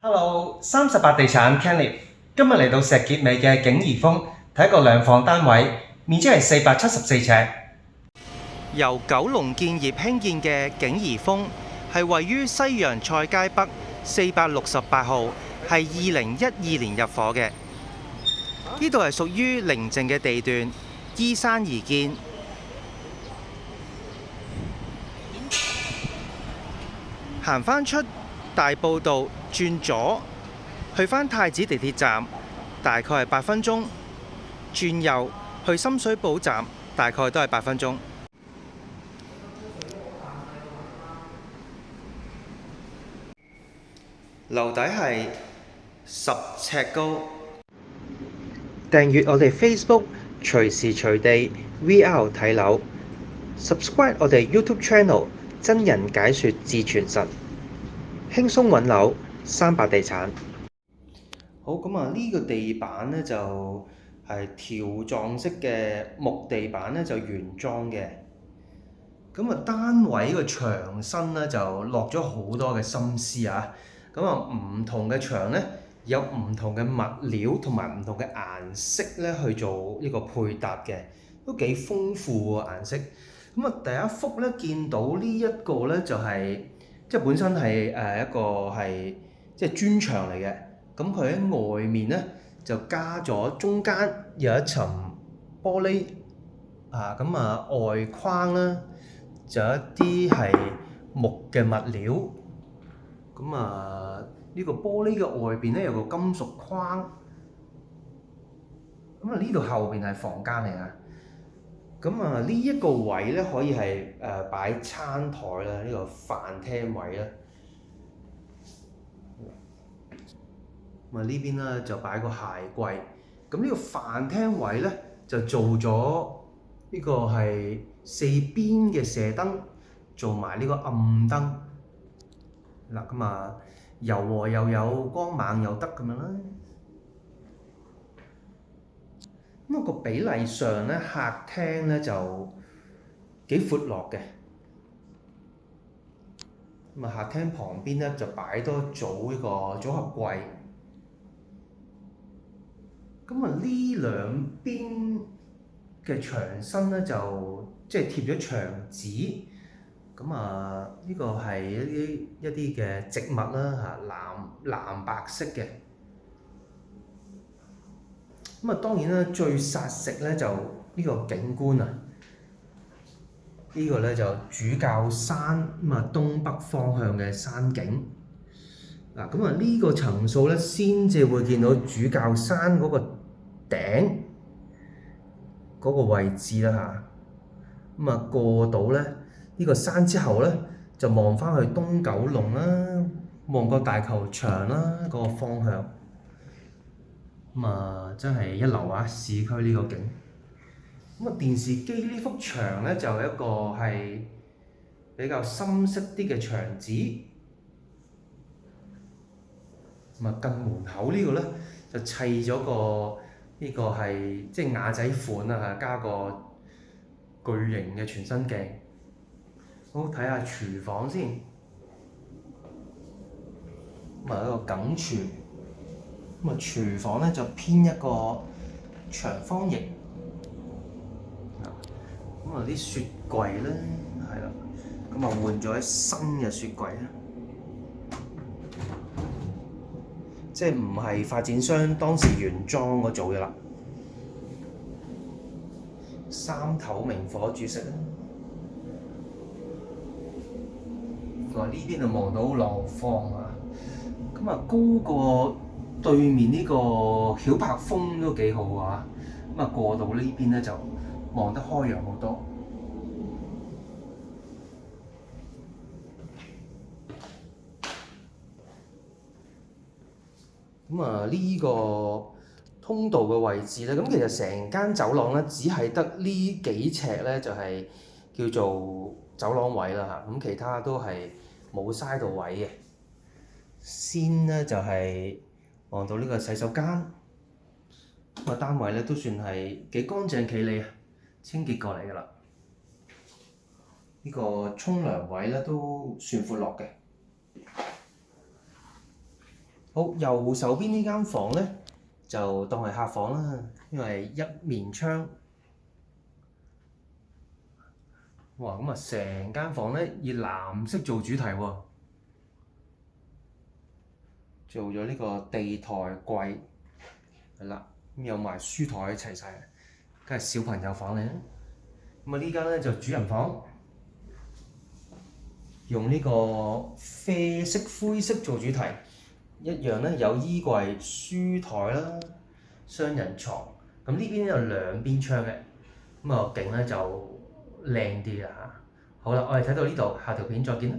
Hello，38地產 Kenny，今日嚟到石硤尾嘅景怡峰睇一個兩房單位，面積係474尺。由九龍建業興建嘅景怡峰係位於西洋菜街北468號，係2012年入伙嘅。呢度係屬於寧靜嘅地段，依山而建。行返出大埔道轉左，去返太子地鐵站，大概係8分鐘；轉右去深水埗站，大概都係8分鐘。樓底係10尺高。訂閱我哋 Facebook，隨時隨地 VR 睇樓。Subscribe 我哋 YouTube Channel，真人解說至傳神。輕鬆揾樓，38地產。好，咁啊呢個地板呢，就係條狀式嘅木地板呢，就原裝嘅。咁啊單位個牆身呢，就落咗好多嘅心思啊！咁啊唔同嘅牆呢，有唔同嘅物料同埋唔同嘅顏色咧去做呢個配搭嘅，都幾豐富喎顏色。咁啊第一幅咧見到呢一個咧就係即係本身係一個係即係磚牆嚟嘅，咁佢喺外面咧就加咗中間有一層玻璃啊，咁啊外框啦就有一啲係木嘅物料，咁啊呢個玻璃嘅外邊咧有個金屬框，咁啊呢度後邊係房間嚟啊。咁啊呢一個位咧可以係擺餐台啦，呢個飯廳位啦。咁啊呢邊咧就擺個鞋櫃。咁呢個飯廳位咧就做咗呢個係4邊嘅射燈，做埋呢個暗燈。嗱咁啊柔和又有光猛又得咁樣啦。咁啊個比例上咧，客廳咧就幾闊落嘅。咁啊客廳旁邊咧就擺多組呢個組合櫃。咁啊呢兩邊嘅牆身咧就即係貼咗牆紙。咁啊呢個係一啲嘅植物啦嚇，藍白色嘅。咁啊當然啦，最殺食咧就呢個景觀啊！呢個咧就主教山咁啊東北方向嘅山景。嗱咁啊呢個層數咧先至會見到主教山嗰個頂嗰個位置啦嚇。咁啊過到咧呢個山之後咧，就望返去東九龍啦，旺角大球場啦嗰個方向。咁啊，真係一流啊！市區呢個景。咁啊，電視機呢幅牆咧就一個係比較深色啲嘅牆紙。咁啊，近門口呢個咧就砌咗個呢個係即係瓦仔款啊嚇，加個巨型嘅全身鏡。好，睇下廚房先。咁啊，一個梗廚。咁啊，廚房咧就偏一個長方形。咁啊，啲雪櫃咧，係啦，咁啊換咗新嘅雪櫃啦，即係唔係發展商當時原裝嗰組嘅啦。三頭明火煮食啦。呢邊就望到廊坊啊，咁啊高過對面呢個曉柏峰都幾好啊！咁啊過到呢邊咧就望得開揚好多。咁啊呢個通道嘅位置咧，咁其實成間走廊咧只係得呢幾尺咧就係叫做走廊位啦嚇，咁其他都係冇嘥到位嘅。先咧就係望到呢個洗手間，個單位咧都算係幾乾淨企理啊，清潔過嚟㗎啦。呢個沖涼位咧都算闊落嘅。好，右手邊呢間房咧就當係客房啦，因為一面窗。哇！咁啊，成間房咧以藍色做主題喎，做咗呢個地台櫃，係啦，咁有埋書台齊晒，梗係小朋友房嚟啦。咁啊，呢間咧就主人房，用呢個啡色灰色做主題，一樣咧有衣櫃、書台啦、雙人床。咁呢邊有兩邊窗嘅，咁啊景咧就靚啲啦嚇。好啦，我哋睇到呢度，下條片再見啦。